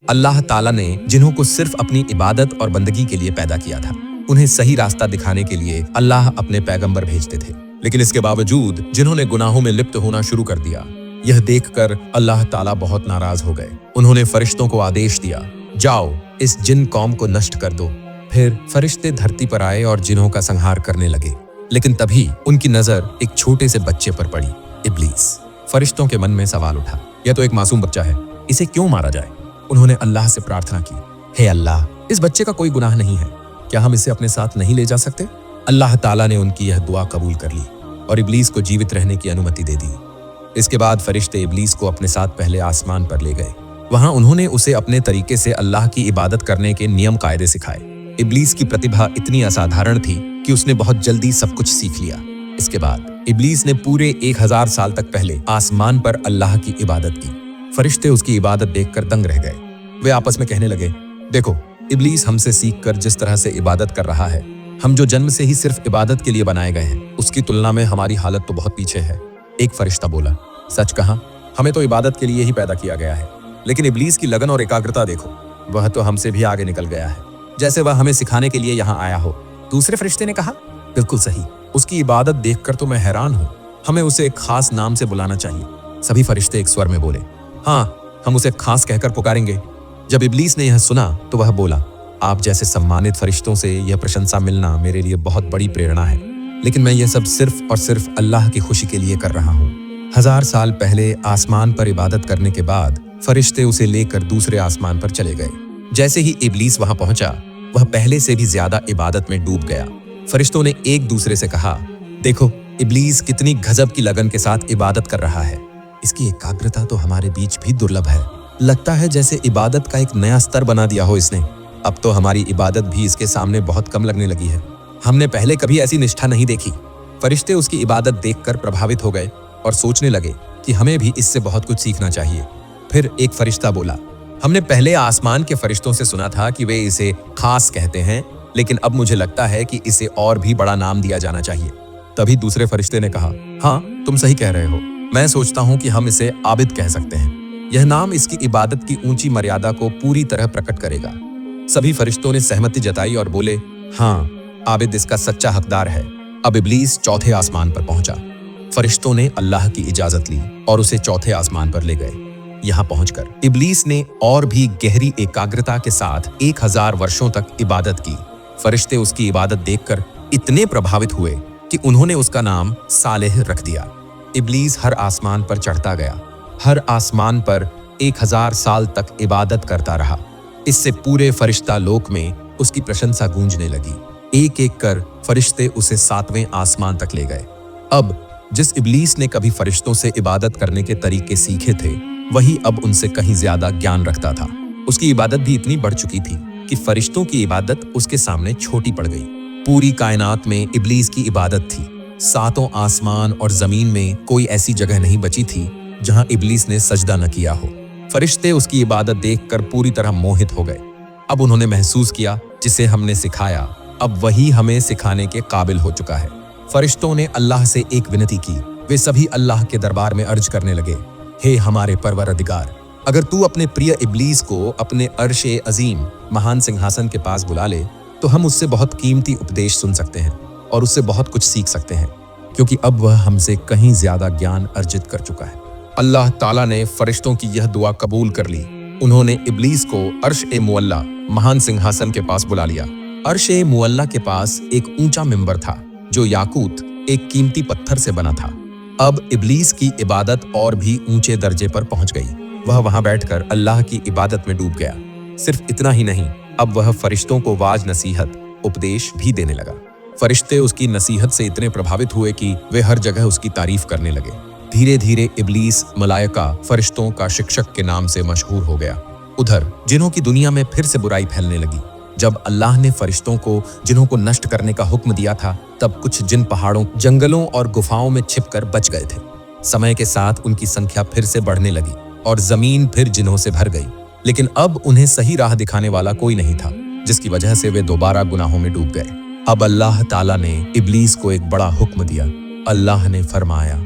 अल्लाह ताला ने जिन्हों को सिर्फ अपनी इबादत और बंदगी के लिए पैदा किया था, उन्हें सही रास्ता दिखाने के लिए अल्लाह अपने पैगंबर भेजते थे। लेकिन इसके बावजूद जिन्होंने गुनाहों में लिप्त होना शुरू कर दिया, यह देखकर अल्लाह ताला बहुत नाराज हो गए। उन्होंने फरिश्तों को आदेश दिया, जाओ इस जिन कौम को नष्ट कर दो। फिर फरिश्ते धरती पर आए और जिन्हों का संहार करने लगे। लेकिन तभी उनकी नजर एक छोटे से बच्चे पर पड़ी, इब्लीस। फरिश्तों के मन में सवाल उठा, यह तो एक मासूम बच्चा है, इसे क्यों मारा जाए? उन्होंने अल्लाह से प्रार्थना की, हे अल्लाह, इस बच्चे का कोई गुनाह नहीं है, क्या हम इसे अपने साथ नहीं ले जा सकते? अल्लाह ताला ने उनकी यह दुआ कबूल कर ली और इब्लीस को जीवित रहने की अनुमति दे दी। इसके बाद फरिश्ते इब्लीस को अपने साथ पहले आसमान पर ले गए। वहां उन्होंने उसे अपने तरीके से अल्लाह की इबादत करने के नियम कायदे सिखाए। इब्लीस की प्रतिभा इतनी असाधारण थी कि उसने बहुत जल्दी सब कुछ सीख लिया। इसके बाद इब्लीस ने पूरे 1000 साल तक पहले आसमान पर अल्लाह की इबादत की। फरिश्ते उसकी इबादत देखकर दंग रह गए। वे आपस में कहने लगे, देखो, इब्लीस हमसे सीखकर जिस तरह से इबादत कर रहा है, हम जो जन्म से ही सिर्फ इबादत के लिए बनाए गए हैं, उसकी तुलना में हमारी हालत तो बहुत पीछे है। एक फरिश्ता बोला, सच कहा, हमें तो इबादत के लिए ही पैदा किया गया है, लेकिन इब्लीस की लगन और एकाग्रता देखो, वह तो हमसे भी आगे निकल गया है, जैसे वह हमें सिखाने के लिए यहाँ आया हो। दूसरे फरिश्ते ने कहा, बिल्कुल सही, उसकी इबादत देखकर तो मैं हैरान हूँ, हमें उसे एक खास नाम से बुलाना चाहिए। सभी फरिश्ते एक स्वर में बोले, हाँ, हम उसे खास कहकर पुकारेंगे। जब इब्लीस ने यह सुना तो वह बोला, आप जैसे सम्मानित फरिश्तों से यह प्रशंसा मिलना मेरे लिए बहुत बड़ी प्रेरणा है, लेकिन मैं यह सब सिर्फ और सिर्फ अल्लाह की खुशी के लिए कर रहा हूँ। 1000 साल पहले आसमान पर इबादत करने के बाद फरिश्ते उसे लेकर दूसरे आसमान पर चले गए। जैसे ही इब्लीस वहां पहुंचा, वह पहले से भी ज्यादा इबादत में डूब गया। फरिश्तों ने एक दूसरे से कहा, देखो, इब्लीस कितनी गजब की लगन के साथ इबादत कर रहा है, इसकी एकाग्रता तो हमारे बीच भी दुर्लभ है। लगता है जैसे इबादत का एक नया स्तर बना दिया हो इसने। अब तो हमारी इबादत भी इसके सामने बहुत कम लगने लगी है, हमने पहले कभी ऐसी निष्ठा नहीं देखी। फरिश्ते उसकी इबादत देखकर प्रभावित हो गए और सोचने लगे कि हमें भी इससे बहुत कुछ सीखना चाहिए। फिर एक फरिश्ता बोला, हमने पहले आसमान के फरिश्तों से सुना था कि वे इसे खास कहते हैं, लेकिन अब मुझे लगता है कि इसे और भी बड़ा नाम दिया जाना चाहिए। तभी दूसरे फरिश्ते ने कहा, हाँ, तुम सही कह रहे हो, मैं सोचता हूँ कि हम इसे आबिद कह सकते हैं। यह नाम इसकी इबादत की ऊंची मर्यादा को पूरी तरह प्रकट करेगा। सभी फरिश्तों ने सहमति जताई और बोले, हाँ, आबिद इसका सच्चा हकदार है। अब इब्लीस चौथे आसमान पर पहुंचा। फरिश्तों ने अल्लाह की इजाजत ली और उसे चौथे आसमान पर ले गए। यहाँ पहुंचकर इब्लीस ने और भी गहरी एकाग्रता के साथ 1000 वर्षों तक इबादत की। फरिश्ते उसकी इबादत देखकर इतने प्रभावित हुए कि उन्होंने उसका नाम सालेह रख दिया। इब्लीस हर आसमान पर चढ़ता गया, हर आसमान पर 1000 साल तक इबादत करता रहा। इससे पूरे फरिश्ता लोक में उसकी प्रशंसा गूंजने लगी। एक एक कर फरिश्ते उसे 7वें आसमान तक ले गए। अब जिस इब्लीस ने कभी फरिश्तों से इबादत करने के तरीके सीखे थे, वही अब उनसे कहीं ज्यादा ज्ञान रखता था। उसकी इबादत भी इतनी बढ़ चुकी थी कि फरिश्तों की इबादत उसके सामने छोटी पड़ गई। पूरी कायनात में इब्लीस की इबादत थी। 7 आसमान और जमीन में कोई ऐसी जगह नहीं बची थी जहां इब्लीस ने सजदा न किया हो। फरिश्ते उसकी इबादत देखकर पूरी तरह मोहित हो गए। अब उन्होंने महसूस किया, जिसे हमने सिखाया, अब वही हमें सिखाने के काबिल हो चुका है। फरिश्तों ने अल्लाह से एक विनती की। वे सभी अल्लाह के दरबार में अर्ज करने लगे, हे हमारे परवरदिगार, अगर तू अपने प्रिय इब्लीस को अपने अर्शे अजीम महान सिंहासन के पास बुला ले, तो हम उससे बहुत कीमती उपदेश सुन सकते हैं और उससे बहुत कुछ सीख सकते हैं, क्योंकि अब वह हमसे कहीं ज्यादा ज्ञान अर्जित कर चुका है। अल्लाह ताला ने फरिश्तों की यह दुआ कबूल कर ली। उन्होंने इब्लीस को अर्श-ए मुअल्ला महान सिंहासन के पास बुला लिया। अर्श-ए मुअल्ला के पास एक ऊंचा मिंबर था जो याकूत, एक कीमती पत्थर से बना था। अब इब्लीस की इबादत और भी ऊंचे दर्जे पर पहुंच गई। वह वहां बैठकर अल्लाह की इबादत में डूब गया। सिर्फ इतना ही नहीं, अब वह फरिश्तों को वाज नसीहत, उपदेश भी देने लगा। फरिश्ते उसकी नसीहत से इतने प्रभावित हुए कि वे हर जगह उसकी तारीफ करने लगे। धीरे धीरे इब्लीस मलाइका, फरिश्तों का शिक्षक के नाम से मशहूर हो गया। उधर जिन्हों की दुनिया में फिर से बुराई फैलने लगी। जब अल्लाह ने फरिश्तों को जिन्हों को नष्ट करने का हुक्म दिया था, तब कुछ जिन पहाड़ों, जंगलों और गुफाओं में छिपकर बच गए थे। समय के साथ उनकी संख्या फिर से बढ़ने लगी और जमीन फिर जिन्हों से भर गई। लेकिन अब उन्हें सही राह दिखाने वाला कोई नहीं था, जिसकी वजह से वे दोबारा गुनाहों में डूब गए। अब अल्लाह ताला ने इब्लीस को एक बड़ा हुक्म दिया। अल्लाह ने फरमाया,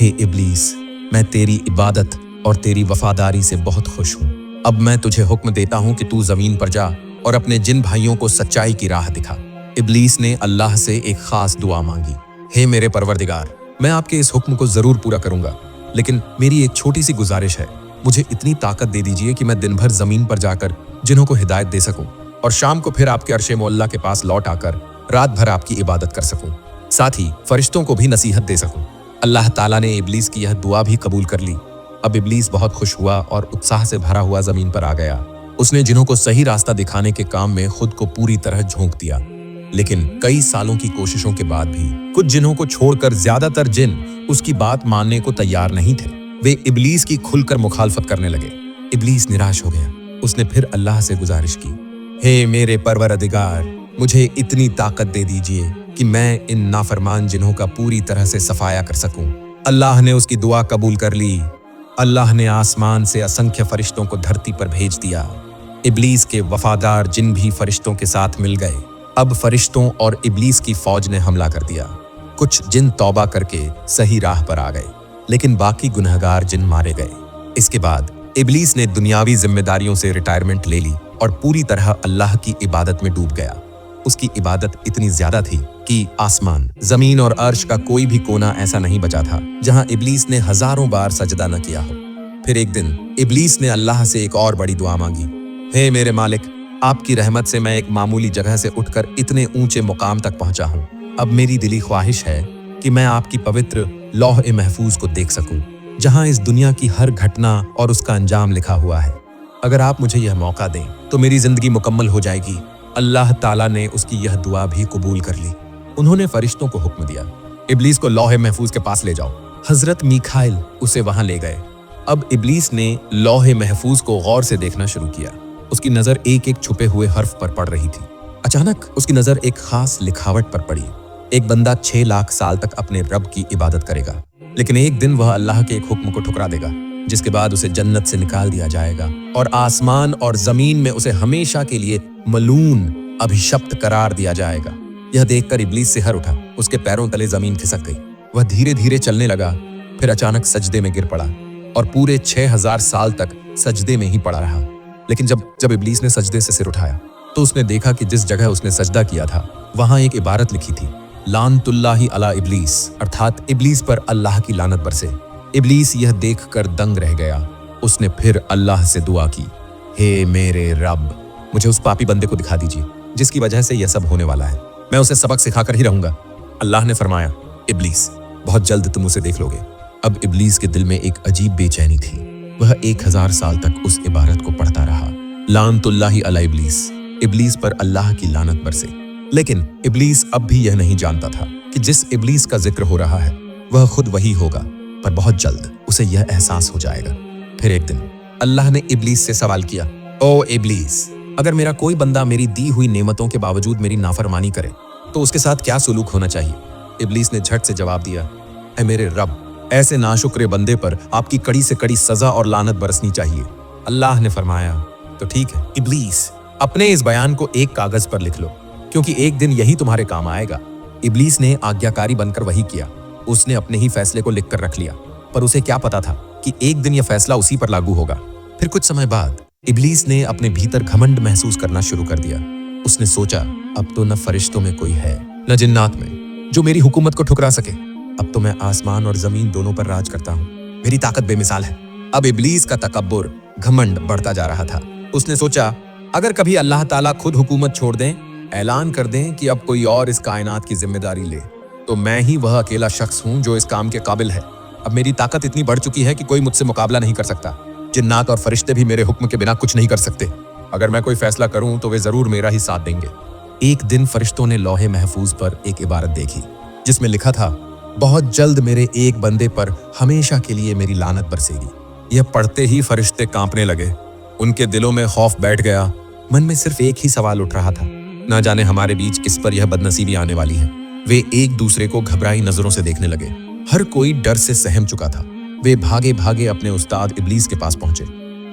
हे इब्लीस, मैं तेरी इबादत और तेरी वफादारी से बहुत खुश हूँ। अब मैं तुझे हुक्म देता हूं कि तू जमीन पर जा और अपने जिन भाइयों को सच्चाई की राह दिखा। इब्लीस ने अल्लाह से एक खास दुआ मांगी, हे मेरे परवरदिगार, मैं आपके इस हुक्म को जरूर पूरा करूंगा, लेकिन मेरी एक छोटी सी गुजारिश है। मुझे इतनी ताकत दे दीजिए कि मैं दिन भर जमीन पर जाकर जिन्हों को हिदायत दे सकूं और शाम को फिर आपके अर्शे मोअल्ला के पास लौट आकर रात भर आपकी इबादत कर सकूं, साथ ही फरिश्तों को भी नसीहत दे सकूं। अल्लाह ताला ने इब्लीस की यह दुआ भी कबूल कर ली। अब इब्लीस बहुत खुश हुआ और उत्साह से भरा हुआ जमीन पर आ गया। उसने जिन्हों को सही रास्ता दिखाने के काम में खुद को पूरी तरह झोंक दिया। लेकिन कई सालों की कोशिशों के बाद भी कुछ जिन्हों को छोड़कर ज्यादातर जिन उसकी बात मानने को तैयार नहीं थे। वे इब्लीस की खुलकर मुखालफत करने लगे। इब्लीस निराश हो गया। उसने फिर अल्लाह से गुजारिश की, हे मेरे परवरदिगार, मुझे इतनी ताकत दे दीजिए कि मैं इन नाफरमान जिन्हों का पूरी तरह से सफाया कर सकूं। अल्लाह ने उसकी दुआ कबूल कर ली। अल्लाह ने आसमान से असंख्य फरिश्तों को धरती पर भेज दिया। इब्लीस के वफादार जिन भी फरिश्तों के साथ मिल गए। अब फरिश्तों और इब्लीस की फौज ने हमला कर दिया। कुछ जिन तौबा करके सही राह पर आ गए, लेकिन बाकी गुनहगार जिन मारे गए। इसके बाद इब्लीस ने दुनियावी जिम्मेदारियों से रिटायरमेंट ले ली और पूरी तरह अल्लाह की इबादत में डूब गया। उसकी इबादत इतनी ज्यादा थी कि आसमान, जमीन और अर्श का कोई भी कोना ऐसा नहीं बचा था जहां इब्लीस ने हजारों बार सजदा न किया हो। फिर एक दिन इब्लीस ने अल्लाह से एक और बड़ी दुआ मांगी, हे मेरे मालिक, आपकी रहमत से मैं एक मामूली जगह से उठकर इतने ऊंचे मुकाम तक पहुंचा हूं। अब मेरी दिली ख्वाहिश है कि मैं आपकी पवित्र लौह-ए महफूज को देख सकूं, जहां इस दुनिया की हर घटना और उसका अंजाम लिखा हुआ है। अगर आप मुझे यह मौका दें तो मेरी जिंदगी मुकम्मल हो जाएगी। अल्लाह ताला ने उसकी यह दुआ भी कबूल कर ली। उन्होंने फरिश्तों को हुक्म दिया, इब्लीस को लौह महफूज के पास ले जाओ। हजरत मीखाइल उसे वहां ले गए। अब इब्लीस ने लौह महफूज को गौर से देखना शुरू किया। उसकी नजर एक एक छुपे हुए हर्फ पर पड़ रही थी। अचानक उसकी नजर एक खास लिखावट पर पड़ी। एक बंदा 6 लाख साल तक अपने रब की इबादत करेगा, लेकिन एक दिन वह अल्लाह के एक हुक्म को ठुकरा देगा, जिसके बाद उसे जन्नत से निकाल दिया जाएगा और आसमान और जमीन में उसे हमेशा के लिए मलून, अभिशप्त करार दिया जाएगा। यह देखकर इब्लीस सिहर उठा। उसके पैरों तले जमीन खिसक गई। वह धीरे धीरे चलने लगा, फिर अचानक सजदे में गिर पड़ा और पूरे 6000 साल तक सजदे में ही पड़ा रहा। लेकिन जब इब्लीस ने सजदे से सिर उठाया तो उसने देखा कि जिस जगह उसने सजदा किया था वहां एक इबारत लिखी थी, लानतुल्लाहि अला इब्लीस, अर्थात इब्लीस पर अल्लाह की लानत बरसे। इब्लीस यह देखकर दंग रह गया। उसने फिर अल्लाह से दुआ की, हे मेरे रब, मुझे उस पापी बंदे को दिखा दीजिए जिसकी वजह से यह सब होने वाला है। मैं उसे सबक सिखाकर ही रहूंगा। अल्लाह ने फरमाया, इब्लीस, बहुत जल्द तुम उसे देख लोगे। अब इब्लीस के दिल में एक अजीब बेचैनी थी। वह 1000 साल तक उस इबारत को पढ़ता रहा, लानतुल्लाहि अला इब्लीस, इब्लीस पर अल्लाह की लानत बरसे। लेकिन इब्लीस अब भी यह नहीं जानता था कि जिस इब्लीस का जिक्र हो रहा है वह खुद वही होगा, पर बहुत जल्द उसे यह एहसास हो जाएगा। फिर एक दिन अल्लाह ने इब्लीस से सवाल किया, ओ इब्लीस, अगर मेरा कोई बंदा मेरी दी हुई नेमतों के बावजूद मेरी नाफरमानी करे तो उसके साथ क्या सुलूक होना चाहिए? इब्लीस ने झट से जवाब दिया, ऐ मेरे रब, ऐसे नाशुक्रे बंदे पर आपकी कड़ी से कड़ी सजा और लानत बरसनी चाहिए। अल्लाह ने फरमाया, तो ठीक है इब्लीस, अपने इस बयान को एक कागज पर लिख लो, क्योंकि एक दिन यही तुम्हारे काम आएगा। इब्लीस ने आज्ञाकारी बनकर वही किया। उसने अपने ही फैसले को लिखकर रख लिया, पर उसे क्या पता था कि एक दिन यह फैसला उसी पर लागू होगा। फिर कुछ समय बाद इब्लीस ने अपने भीतर घमंड महसूस करना शुरू कर दिया। उसने सोचा, अब तो न फरिश्तों में कोई है न जिन्नात में जो मेरी हुकूमत को ठुकरा सके। अब तो मैं आसमान और जमीन दोनों पर राज करता हूँ। मेरी ताकत बेमिसाल है। अब इब्लीस का तकब्बुर, घमंड बढ़ता जा रहा था। उसने सोचा, अगर कभी अल्लाह ताला खुद हुकूमत छोड़ दें, ऐलान कर दें कि अब कोई और इस कायनात की जिम्मेदारी ले, तो मैं ही वह अकेला शख्स हूँ जो इस काम के काबिल है। अब मेरी ताकत इतनी बढ़ चुकी है कि कोई मुझसे मुकाबला नहीं कर सकता। जिन्नात और फरिश्ते भी मेरे हुक्म के बिना कुछ नहीं कर सकते। अगर मैं कोई फैसला करूं तो वे जरूर मेरा ही साथ देंगे। एक दिन फरिश्तों ने लौहे महफूज पर एक इबारत देखी जिसमें लिखा था, बहुत जल्द मेरे एक बंदे पर हमेशा के लिए मेरी लानत बरसेगी। यह पढ़ते ही फरिश्ते कांपने लगे। उनके दिलों में खौफ बैठ गया। मन में सिर्फ एक ही सवाल उठ रहा था, न जाने हमारे बीच किस पर यह बदनसीबी आने वाली है। वे एक दूसरे को घबराई नजरों से देखने लगे। हर कोई डर से सहम चुका था। वे भागे भागे अपने उस्ताद इब्लीस के पास पहुंचे।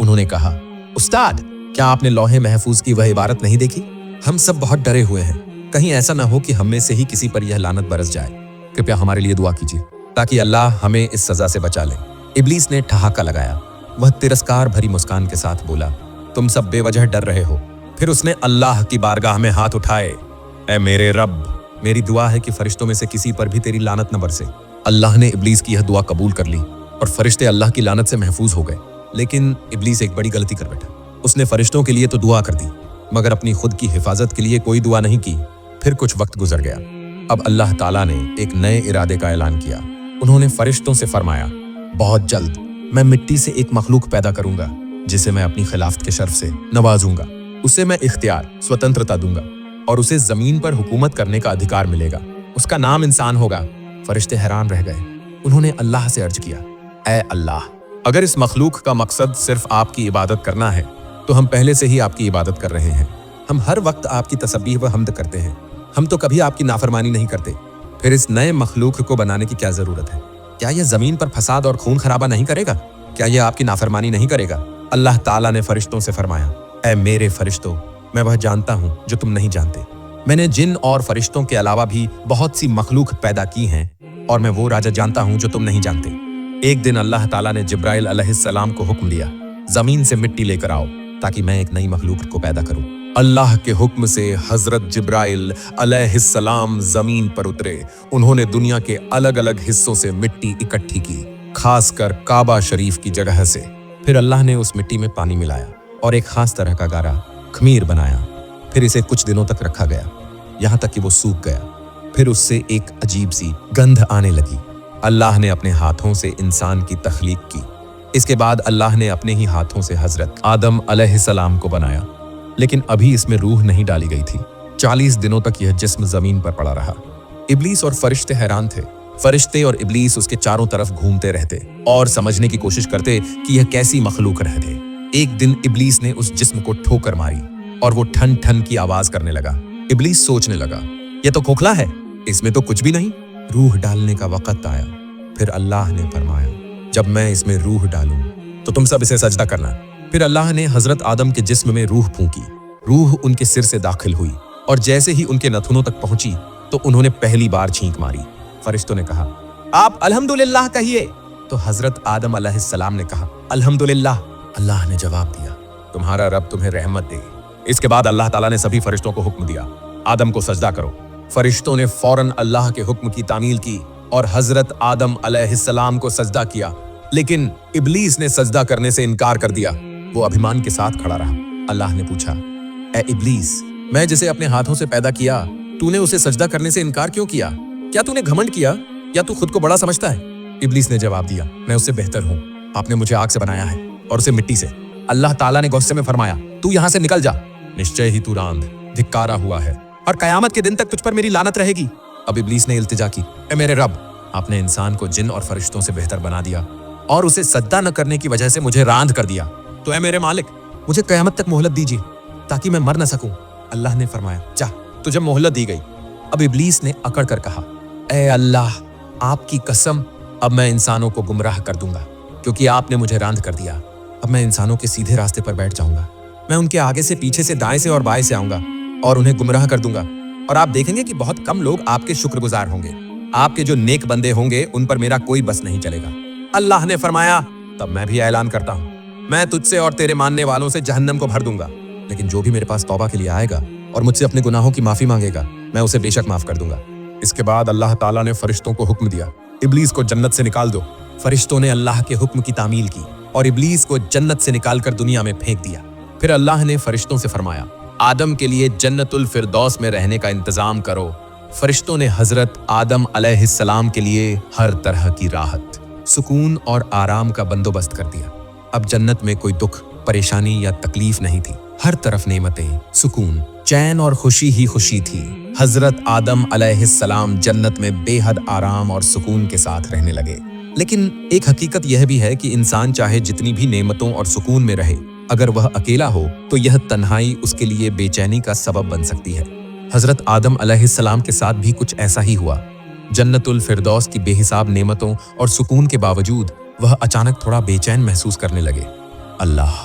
उन्होंने कहा, उस्ताद, क्या आपने लौहे महफूज की वह इबारत नहीं देखी? हम सब बहुत डरे हुए हैं। कहीं ऐसा ना हो कि हम में से ही किसी पर यह लानत बरस जाए। कृपया हमारे लिए दुआ कीजिए ताकि अल्लाह हमें इस सजा से बचा ले। इब्लीस ने ठहाका लगाया। वह तिरस्कार भरी मुस्कान के साथ बोला, तुम सब बेवजह डर रहे हो। फिर उसने अल्लाह की बारगाह में हाथ उठाए, ऐ मेरे रब, मेरी दुआ है कि फरिश्तों में से किसी पर भी तेरी लानत न बरसे। अल्लाह ने इब्लीस की यह दुआ कबूल कर ली और फरिश्ते अल्लाह की लानत से महफूज हो गए। लेकिन इब्लीस एक बड़ी गलती कर बैठा। उसने फरिश्तों के लिए तो दुआ कर दी, मगर अपनी खुद की हिफाजत के लिए कोई दुआ नहीं की। फिर कुछ वक्त गुजर गया। अब अल्लाह ताला ने एक नए इरादे का ऐलान किया। उन्होंने फरिश्तों से फरमाया, बहुत जल्द मैं मिट्टी से एक मखलूक पैदा करूंगा जिसे मैं अपनी खिलाफत के शर्फ से नवाजूंगा। उसे मैं इख्तियार, स्वतंत्रता दूंगा और उसे जमीन पर हुकूमत करने का अधिकार मिलेगा। उसका नाम इंसान होगा। फरिश्ते हैरान रह गए। उन्होंने अल्लाह से अर्ज किया, ऐ अल्लाह, अगर इस मखलूक का मकसद सिर्फ आपकी इबादत करना है तो हम पहले से ही आपकी इबादत कर रहे हैं। हम हर वक्त आपकी तसब्बीह व हम्द करते हैं। हम तो कभी आपकी नाफरमानी नहीं करते। फिर इस नए मखलूक को बनाने की क्या जरूरत है? क्या यह जमीन पर फसाद और खून खराबा नहीं करेगा? क्या यह आपकी नाफरमानी नहीं करेगा? अल्लाह ताला ने फरिश्तों से फरमाया, ऐ मेरे फरिश्तों, मैं वह जानता हूँ जो तुम नहीं जानते। मैंने जिन और फरिश्तों के अलावा भी बहुत सी मखलूक पैदा की हैं और मैं वो राजा जानता हूँ जो तुम नहीं जानते। एक दिन अल्लाह ताला ने जिब्राइल अलैहिस्सलाम को हुक्म दिया, जमीन से मिट्टी लेकर आओ ताकि मैं एक नई मखलूक को पैदा करूं। अल्लाह के हुक्म से हजरत जिब्राइल अलैहिस्सलाम जमीन पर उतरे। उन्होंने दुनिया के अलग अलग हिस्सों से मिट्टी इकट्ठी की, खासकर काबा शरीफ की जगह से। फिर अल्लाह ने उस मिट्टी में पानी मिलाया और एक खास तरह का गारा खमीर बनाया। फिर इसे कुछ दिनों तक रखा गया, यहाँ तक कि वो सूख गया। फिर उससे एक अजीब सी गंध आने लगी। अल्लाह ने अपने हाथों से इंसान की तख्लीक की। इसके बाद अल्लाह ने अपने ही हाथों से हजरत आदम अलैहिस्सलाम को बनाया, लेकिन अभी इसमें रूह नहीं डाली गई थी। 40 दिनों तक यह जिस्म जमीन पर पड़ा रहा। इब्लीस और फरिश्ते हैरान थे। फरिश्ते और इब्लीस उसके चारों तरफ घूमते रहते और समझने की कोशिश करते कि यह कैसी मखलूक रहते। एक दिन इब्लीस ने उस जिस्म को ठोकर मारी और वो ठन ठन की आवाज करने लगा। इब्लीस सोचने लगा, यह तो खोखला है, इसमें तो कुछ भी नहीं। रूह डालने का वक्त आया। फिर अल्लाह ने फरमाया, जब मैं इसमें रूह डालूं तो तुम सब इसे सजदा करना। फिर अल्लाह ने हजरत आदम के जिस्म में रूह फूंकी। रूह उनके सिर से दाखिल हुई और जैसे ही उनके नथुनों तक पहुंची तो उन्होंने पहली बार छींक मारी। फरिश्तों ने कहा, आप अल्हम्दुलिल्लाह कहिए। तो हजरत आदम अलैहिस्सलाम ने कहा, अल्हम्दुलिल्लाह। अल्लाह ने जवाब दिया, तुम्हारा रब तुम्हें रहमत दे। इसके बाद अल्लाह ताला ने सभी फरिश्तों को हुक्म दिया, आदम को सजदा करो। फरिश्तों ने फौरन अल्लाह के हुक्म की तामील की और हजरत आदम अलैहिस्सलाम को सजदा किया। लेकिन इब्लीस ने सजदा करने से इनकार कर दिया। वो अभिमान के साथ खड़ा रहा। अल्लाह ने पूछा, ए इब्लीस, मैं जिसे अपने हाथों से पैदा किया, तूने उसे सजदा करने से इनकार क्यों किया? क्या तूने घमंड किया या तू खुद को बड़ा समझता है? इब्लीस ने जवाब दिया, मैं उससे बेहतर हूँ। आपने मुझे आग से बनाया है और उसे मिट्टी से। अल्लाह ताला ने गुस्से में फरमाया, तू यहाँ से निकल जा। निश्चय ही तू रांद, धिक्कारा हुआ है और कयामत के दिन तक तुझ पर मेरी लानत रहेगी। अब इब्लीस ने इल्तिजा की, ए मेरे रब, आपने इंसान को जिन और फरिश्तों से बेहतर बना दिया और उसे सजदा न करने की वजह से मुझे रांद कर दिया। तो ए मेरे मालिक, मुझे कयामत तक मोहलत दीजिए ताकि मैं मर न सकूं। अल्लाह ने फरमाया, जा, तुझे मोहलत दी गई। अब इब्लीस ने अकड़ कर कहा, ए अल्लाह, आपकी कसम, अब मैं इंसानों को गुमराह कर दूंगा क्योंकि आपने मुझे रांद कर दिया। अब मैं इंसानों के सीधे रास्ते पर बैठ जाऊंगा। मैं उनके आगे से, पीछे से, दाएं से और बाएं से आऊंगा और उन्हें गुमराह कर दूंगा। और आप देखेंगे कि बहुत कम लोग आपके शुक्रगुजार होंगे। आपके जो नेक बंदे होंगे उन पर मेरा कोई बस नहीं चलेगा। अल्लाह ने फरमाया, तब मैं भी ऐलान करता हूँ, मैं तुझसे और तेरे मानने वालों से जहन्नम को भर दूंगा। लेकिन जो भी मेरे पास तौबा के लिए आएगा और मुझसे अपने गुनाहों की माफी मांगेगा, मैं उसे बेशक माफ कर दूंगा। इसके बाद अल्लाह ताला ने फरिश्तों को हुक्म दिया, इब्लीस को जन्नत से निकाल दो। फरिश्तों ने अल्लाह के हुक्म की तामील की और इब्लीस को जन्नत से निकालकर दुनिया में फेंक दिया। फिर अल्लाह ने फरिश्तों से फरमाया, आदम के लिए जन्नतुल फिरदौस में रहने का इंतजाम करो। फरिश्तों ने हजरत आदम अलैहिस्सलाम के लिए हर तरह की राहत, सुकून और आराम का बंदोबस्त कर दिया। अब जन्नत में कोई दुख, परेशानी या तकलीफ नहीं थी। हर तरफ नेमतें, सुकून, चैन और खुशी ही खुशी थी। हजरत आदम अलैहिस्सलाम जन्नत में बेहद आराम और सुकून के साथ रहने लगे। लेकिन एक हकीकत यह भी है कि इंसान चाहे जितनी भी नेमतों और सुकून में रहे, अगर वह अकेला हो तो यह तन्हाई उसके लिए बेचैनी का सबब बन सकती है। हजरत आदम अलैहिस्सलाम के साथ भी कुछ ऐसा ही हुआ। जन्नतुल फिरदौस की बेहिसाब नेमतों और सुकून के बावजूद वह अचानक थोड़ा बेचैन महसूस करने लगे। अल्लाह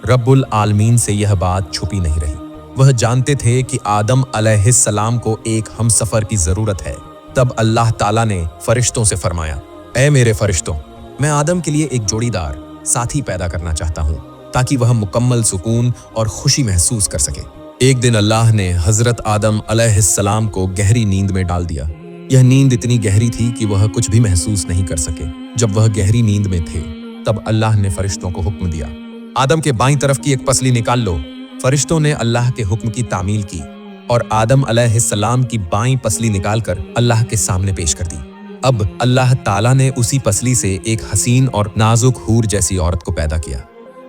रब्बुल आलमीन से यह बात छुपी नहीं रही। वह जानते थे कि आदम अलैहिस्सलाम को एक हमसफर की जरूरत है। तब अल्लाह ताला ने फरिश्तों से फरमाया, ऐ मेरे फरिश्तों, मैं आदम के लिए एक जोड़ीदार साथी पैदा करना चाहता हूँ ताकि वह मुकम्मल सुकून और खुशी महसूस कर सके। एक दिन अल्लाह ने हजरत आदम अलैहिस्सलाम को गहरी नींद में डाल दिया। यह नींद इतनी गहरी थी कि वह कुछ भी महसूस नहीं कर सके। जब वह गहरी नींद में थे तब अल्लाह ने फरिश्तों को हुक्म दिया, आदम के बाईं तरफ की एक पसली निकाल लो। फरिश्तों ने अल्लाह के हुक्म की तामील की और आदम अलैहिस्सलाम की बाईं पसली निकालकर अल्लाह के सामने पेश कर दी। अब अल्लाह ताला ने उसी पसली से एक हसीन और नाजुक हूर जैसी औरत को पैदा किया।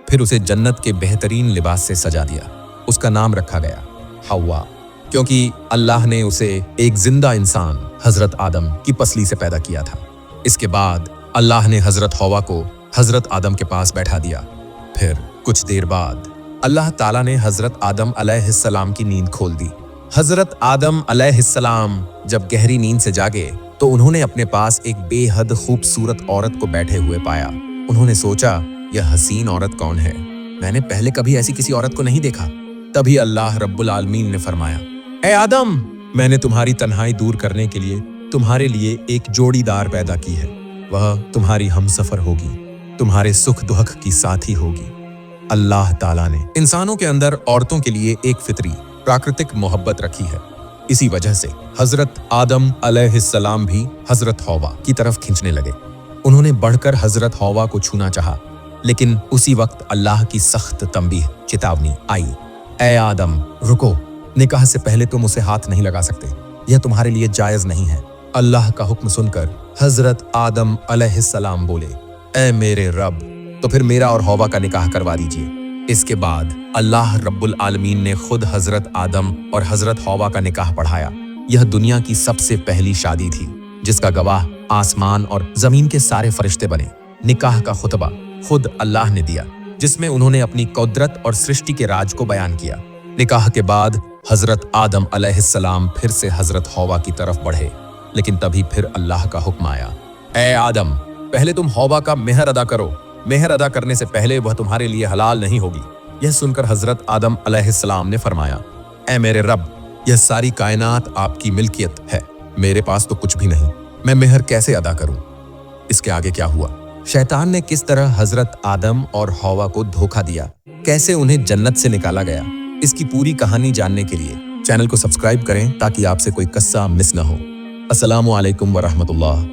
फिर उसे जन्नत के बेहतरीन लिबास से सजा दिया। उसका नाम रखा गया हव्वा, क्योंकि अल्लाह ने उसे एक जिंदा इंसान हजरत आदम की पसली से पैदा किया था। इसके बाद अल्लाह ने हजरत हव्वा को हजरत आदम के पास बैठा दिया। फिर कुछ देर बाद अल्लाह ताला ने हजरत आदम अलैहिस्सलाम की नींद खोल दी। हजरत आदम अलैहिस्सलाम जब गहरी नींद से जागे तो उन्होंने अपने पास एक बेहद खूबसूरत औरत को बैठे हुए पाया। उन्होंने सोचा, यह हसीन औरत कौन है? मैंने पहले कभी ऐसी किसी औरत को नहीं देखा। तभी अल्लाह रब्बुल आलमीन ने फरमाया, ए आदम, मैंने तुम्हारी तन्हाई दूर करने के लिए तुम्हारे लिए एक जोड़ीदार पैदा की है। वह तुम्हारी हमसफर होगी, तुम्हारे सुख दुख की साथी होगी। अल्लाह ताला ने इंसानों के अंदर औरतों के लिए एक फितरी प्राकृतिक मोहब्बत रखी है। इसी वजह से हजरत आदम अलैहिस्सलाम भी हजरत हव्वा की तरफ खींचने लगे। उन्होंने बढ़कर हजरत हव्वा को छूना चाहा, लेकिन उसी वक्त अल्लाह की सख्त तंबीह चेतावनी आई, ए आदम, रुको, निकाह से पहले तुम उसे हाथ नहीं लगा सकते, यह तुम्हारे लिए जायज नहीं है। अल्लाह का हुक्म सुनकर हजरत आदम अलैहिस्सलाम बोले, ए मेरे रब, तो फिर मेरा और हव्वा का निकाह करवा दीजिए। इसके बाद अल्लाह रब्बुल आलमीन ने खुद हजरत आदम और हजरत हव्वा का निकाह पढ़ाया। यह दुनिया की सबसे पहली शादी थी जिसका गवाह आसमान और जमीन के सारे फरिश्ते बने। निकाह का खुतबा खुद अल्लाह ने दिया, जिसमें उन्होंने अपनी कुदरत और सृष्टि के राज को बयान किया। निकाह के बाद हजरत आदम अलैहिस्सलाम फिर से हजरत हव्वा की तरफ बढ़े, लेकिन तभी फिर अल्लाह का हुक्म आया, ए आदम, पहले तुम हव्वा का मेहर अदा करो। मेहर अदा करने से पहले वह तुम्हारे लिए हलाल नहीं होगी। यह सुनकर हजरत आदम अलैहिस्सलाम ने फरमाया, ए मेरे रब, यह सारी कायनात आपकी मिल्कियत है, मेरे पास तो कुछ भी नहीं, मैं मेहर कैसे अदा करूं? इसके आगे क्या हुआ? शैतान ने किस तरह हजरत आदम और हव्वा को धोखा दिया, कैसे उन्हें जन्नत से निकाला गया, इसकी पूरी कहानी जानने के लिए चैनल को सब्सक्राइब करें ताकि आपसे कोई किस्सा मिस न हो। अस्सलामु अलैकुम व रहमतुल्लाह।